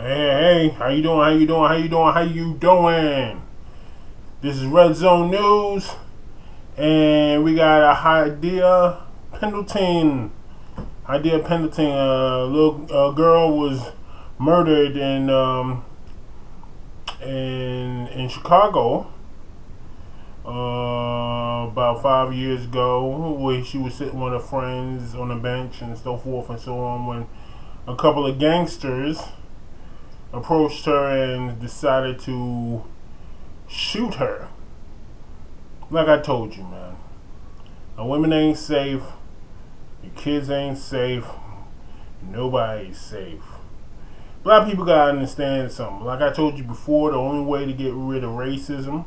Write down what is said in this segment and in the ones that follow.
Hey, how you doing? How you doing? How you doing? How you doing? This is Red Zone News, and we got a Hadiya Pendleton. Hadiya Pendleton, a little girl was murdered in Chicago about 5 years ago, where she was sitting with her friends on a bench and so forth and so on, when a couple of gangsters approached her and decided to shoot her. Like I told you, man. Now, women ain't safe. Your kids ain't safe. Nobody's safe. Black people gotta understand something. Like I told you before, the only way to get rid of racism,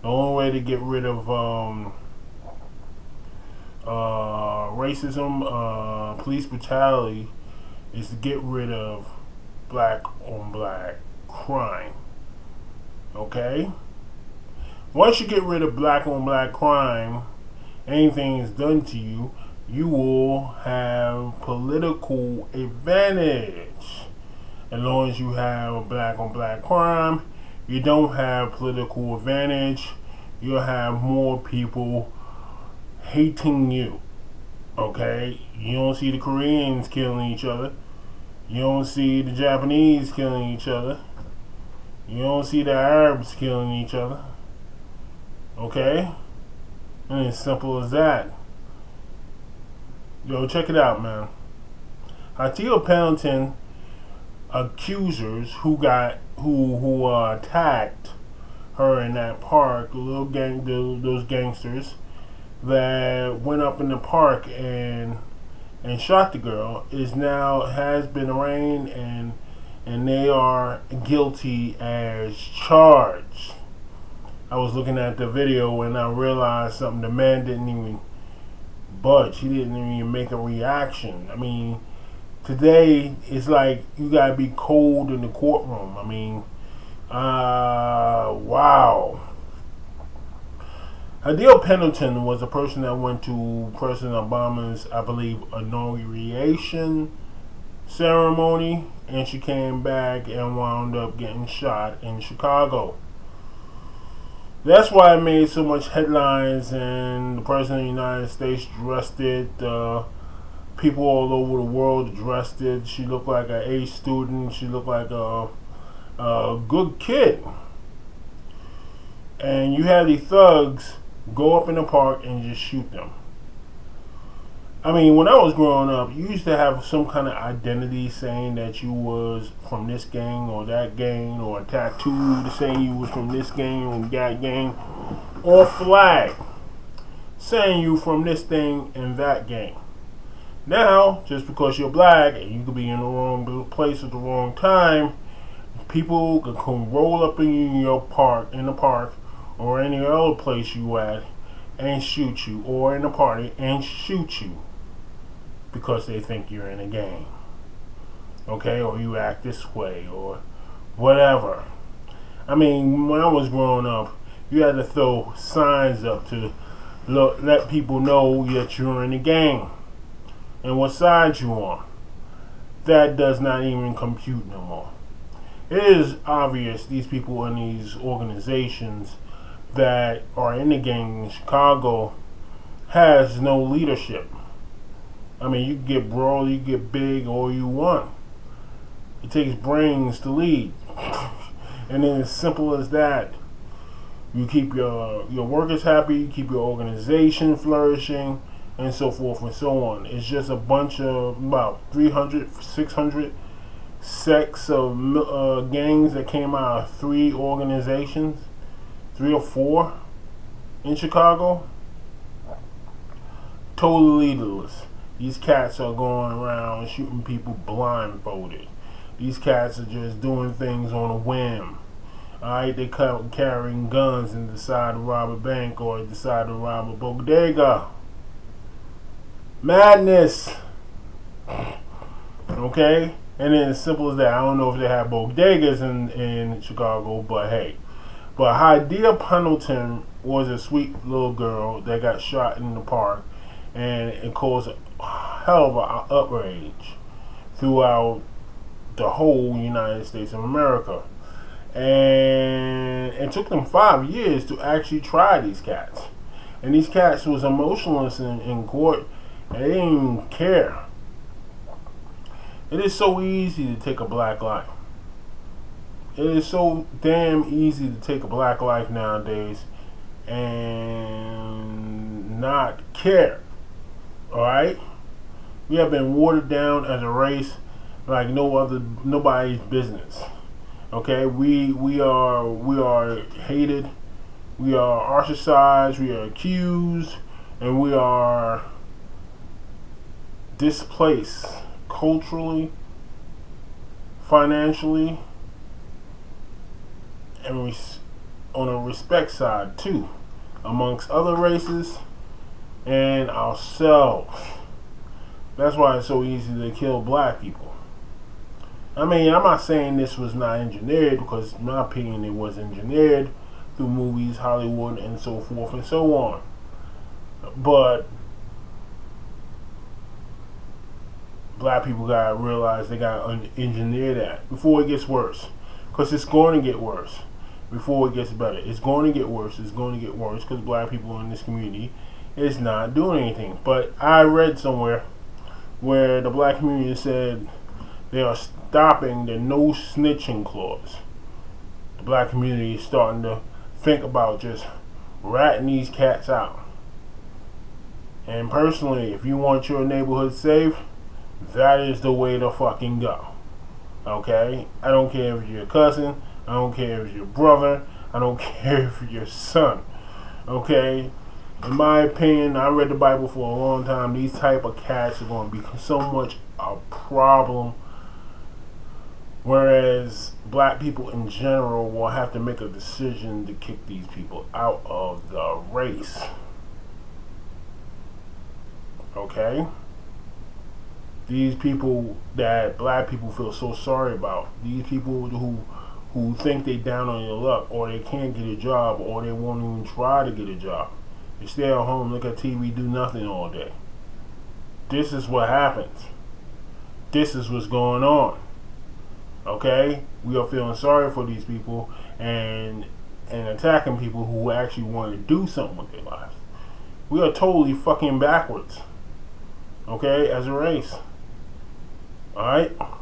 the only way to get rid of racism, police brutality, is to get rid of black on black crime. Okay? Once you get rid of black on black crime, anything is done to you, you will have political advantage. As long as you have black on black crime, you don't have political advantage. You'll have more people hating you. Okay? You don't see the Koreans killing each other. You don't see the Japanese killing each other. You don't see the Arabs killing each other. Okay? And it's simple as that. Yo, check it out, man. Hadiya Pendleton accusers who attacked her in that park, those gangsters that went up in the park and shot the girl, has been arraigned and they are guilty as charged. I was looking at the video and I realized something. The man didn't even budge. He didn't even make a reaction. I mean, today it's like you gotta be cold in the courtroom. I mean, wow. Hadiya Pendleton was a person that went to President Obama's, I believe, inauguration ceremony, and she came back and wound up getting shot in Chicago. That's why it made so much headlines, and the President of the United States dressed it. People all over the world dressed it. She looked like an A student. She looked like a good kid. And you had these thugs go up in the park and just shoot them. I mean, when I was growing up, you used to have some kind of identity saying that you was from this gang or that gang, or a tattoo saying you was from this gang or that gang, or flag saying you from this thing and that gang. Now, just because you're black and you could be in the wrong place at the wrong time, people can roll up in the park, or any other place you at, and shoot you, or in a party and shoot you because they think you're in a gang. Okay, or you act this way, or whatever. I mean, when I was growing up, you had to throw signs up to let people know that you're in a gang and what side you on. That does not even compute no more. It is obvious these people in these organizations that are in the gang in Chicago has no leadership. I mean, you can get broad, you can get big, all you want. It takes brains to lead. And then as simple as that, you keep your workers happy, you keep your organization flourishing, and so forth and so on. It's just a bunch of about 300, 600 sects of gangs that came out of 3 organizations, 3 or 4 in Chicago. Totally leaderless. These cats are going around shooting people blindfolded. These cats are just doing things on a whim. Alright, they carrying guns and decide to rob a bank or decide to rob a bodega. Madness. Okay? And then as simple as that. I don't know if they have bodegas in Chicago, but hey. But Hadiya Pendleton was a sweet little girl that got shot in the park, and it caused a hell of an outrage throughout the whole United States of America. And it took them 5 years to actually try these cats. And these cats was emotionless in court, and they didn't even care. It is so easy to take a black life. It is so damn easy to take a black life nowadays and not care. Alright? We have been watered down as a race like nobody's business. Okay, we are hated, we are ostracized, we are accused, and we are displaced culturally, financially, and on a respect side too, amongst other races and ourselves. That's why it's so easy to kill black people. I mean, I'm not saying this was not engineered, because in my opinion it was engineered through movies, Hollywood, and so forth and so on. But black people gotta realize they gotta engineer that before it gets worse, because it's going to get worse before it gets better. It's going to get worse. It's going to get worse because black people in this community is not doing anything. But I read somewhere where the black community said they are stopping the no snitching clause. The black community is starting to think about just ratting these cats out. And personally, if you want your neighborhood safe, that is the way to fucking go. Okay? I don't care if you're your cousin, I don't care if it's your brother, I don't care if it's your son. Okay? In my opinion, I read the Bible for a long time. These type of cats are going to be so much a problem. Whereas black people in general will have to make a decision to kick these people out of the race. Okay? These people that black people feel so sorry about. These people who think they down on your luck, or they can't get a job, or they won't even try to get a job. They stay at home, look at TV, do nothing all day. This is what happens. This is what's going on. Okay? We are feeling sorry for these people and attacking people who actually want to do something with their lives. We are totally fucking backwards. Okay? As a race. Alright? Now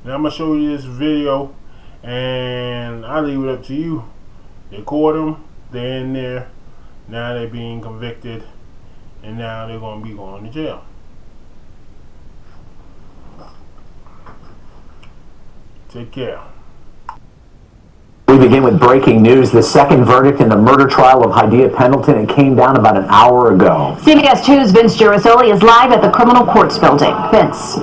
I'm going to show you this video, and I leave it up to you. They caught them. They're in there. Now they're being convicted, and now they're going to be going to jail. Take care. We begin with breaking news. The second verdict in the murder trial of Hadiya Pendleton. It came down about an hour ago. CBS 2's Vince Girasoli is live at the criminal courts building. Vince.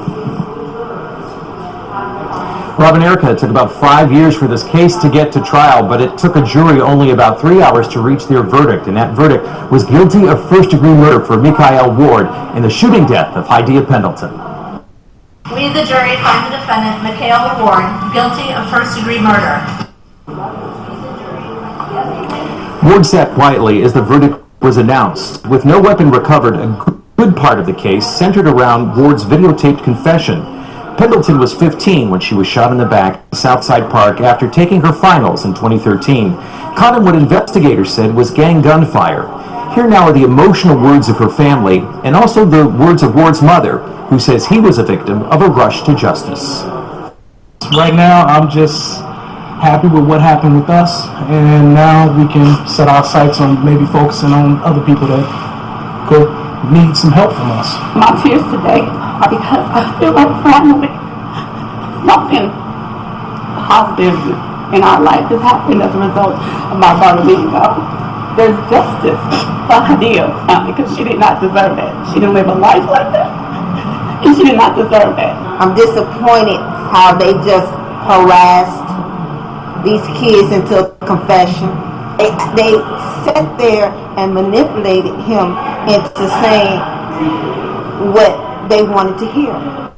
Rob and Erica, it took about 5 years for this case to get to trial, but it took a jury only about 3 hours to reach their verdict, and that verdict was guilty of first-degree murder for Mikael Ward in the shooting death of Hadiya Pendleton. We, the jury, find the defendant, Mikael Ward, guilty of first-degree murder. Ward sat quietly as the verdict was announced. With no weapon recovered, a good part of the case centered around Ward's videotaped confession. Pendleton was 15 when she was shot in the back at Southside Park after taking her finals in 2013. Caught in what investigators said was gang gunfire. Here now are the emotional words of her family, and also the words of Ward's mother, who says he was a victim of a rush to justice. Right now, I'm just happy with what happened with us, and now we can set our sights on maybe focusing on other people that could need some help from us. My tears today are because I feel like finally something positive in our life has happened as a result of my daughter being gone. There's justice for Hadiya because she did not deserve that. She didn't live a life like that, and she did not deserve that. I'm disappointed how they just harassed these kids into a confession. They sat there and manipulated him into saying what they wanted to hear.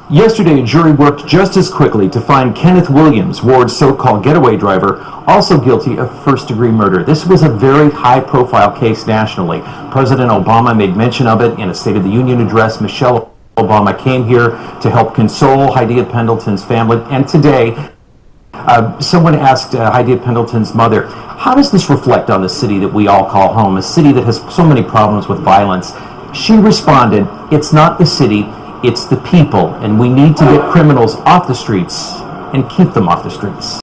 Yesterday, a jury worked just as quickly to find Kenneth Williams, Ward's so-called getaway driver, also guilty of first-degree murder. This was a very high-profile case nationally. President Obama made mention of it in a State of the Union address. Michelle Obama came here to help console Hadiya Pendleton's family. And today, someone asked Hadiya Pendleton's mother, how does this reflect on the city that we all call home, a city that has so many problems with violence? She responded, it's not the city, it's the people, and we need to get criminals off the streets and keep them off the streets.